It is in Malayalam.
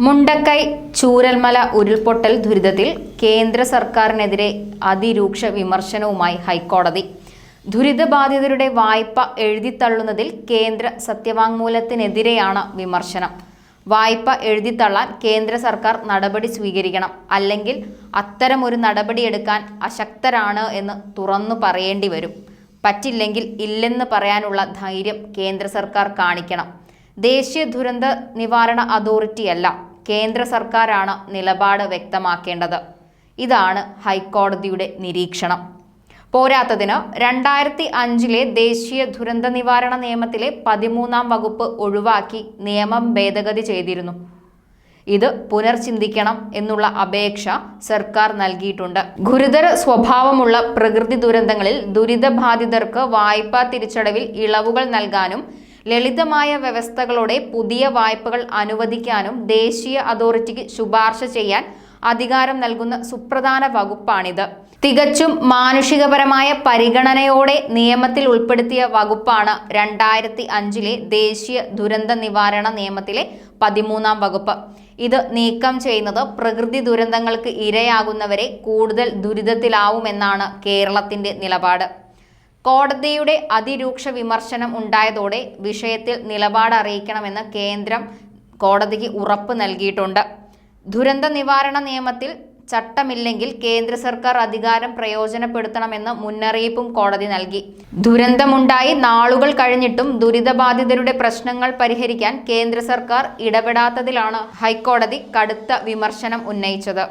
മുണ്ടക്കൈ ചൂരൽമല ഉരുൾപൊട്ടൽ ദുരിതത്തിൽ കേന്ദ്ര സർക്കാരിനെതിരെ അതിരൂക്ഷ വിമർശനവുമായി ഹൈക്കോടതി. ദുരിതബാധിതരുടെ വായ്പ എഴുതിത്തള്ളുന്നതിൽ കേന്ദ്ര സത്യവാങ്മൂലത്തിനെതിരെയാണ് വിമർശനം. വായ്പ എഴുതിത്തള്ളാൻ കേന്ദ്ര സർക്കാർ നടപടി സ്വീകരിക്കണം, അല്ലെങ്കിൽ അത്തരമൊരു നടപടിയെടുക്കാൻ അശക്തരാണ് എന്ന് തുറന്നു പറയേണ്ടി വരും. പറ്റില്ലെങ്കിൽ ഇല്ലെന്ന് പറയാനുള്ള ധൈര്യം കേന്ദ്ര സർക്കാർ കാണിക്കണം. ദേശീയ ദുരന്ത നിവാരണ അതോറിറ്റിയല്ല, കേന്ദ്ര സർക്കാരാണ് നിലപാട് വ്യക്തമാക്കേണ്ടത്. ഇതാണ് ഹൈക്കോടതിയുടെ നിരീക്ഷണം. പോരാത്തതിന് 2005 ദേശീയ ദുരന്ത നിവാരണ നിയമത്തിലെ 13-ാം വകുപ്പ് ഒഴിവാക്കി നിയമം ഭേദഗതി ചെയ്തിരുന്നു. ഇത് പുനർചിന്തിക്കണം എന്നുള്ള അപേക്ഷ സർക്കാർ നൽകിയിട്ടുണ്ട്. ഗുരുതര സ്വഭാവമുള്ള പ്രകൃതി ദുരന്തങ്ങളിൽ ദുരിതബാധിതർക്ക് വായ്പാ തിരിച്ചടവിൽ ഇളവുകൾ നൽകാനും ലളിതമായ വ്യവസ്ഥകളോടെ പുതിയ വായ്പകൾ അനുവദിക്കാനും ദേശീയ അതോറിറ്റിക്ക് ശുപാർശ ചെയ്യാൻ അധികാരം നൽകുന്ന സുപ്രധാന വകുപ്പാണിത്. തികച്ചും മാനുഷികപരമായ പരിഗണനയോടെ നിയമത്തിൽ ഉൾപ്പെടുത്തിയ വകുപ്പാണ് 2005 ദേശീയ ദുരന്ത നിവാരണ നിയമത്തിലെ 13-ാം വകുപ്പ്. ഇത് നീക്കം ചെയ്യുന്നത് പ്രകൃതി ദുരന്തങ്ങൾക്ക് ഇരയാകുന്നവരെ കൂടുതൽ ദുരിതത്തിലാവുമെന്നാണ് കേരളത്തിന്റെ നിലപാട്. കോടതിയുടെ അതിരൂക്ഷ വിമർശനം ഉണ്ടായതോടെ വിഷയത്തിൽ നിലപാട് അറിയിക്കണമെന്ന് കേന്ദ്രം കോടതിക്ക് ഉറപ്പ് നൽകിയിട്ടുണ്ട്. ദുരന്ത നിവാരണ നിയമത്തിൽ ചട്ടമില്ലെങ്കിൽ കേന്ദ്ര സർക്കാർ അധികാരം പ്രയോജനപ്പെടുത്തണമെന്ന് മുന്നറിയിപ്പും കോടതി നൽകി. ദുരന്തമുണ്ടായി നാളുകൾ കഴിഞ്ഞിട്ടും ദുരിതബാധിതരുടെ പ്രശ്നങ്ങൾ പരിഹരിക്കാൻ കേന്ദ്ര സർക്കാർ ഇടപെടാത്തതിലാണ് ഹൈക്കോടതി കടുത്ത വിമർശനം ഉന്നയിച്ചത്.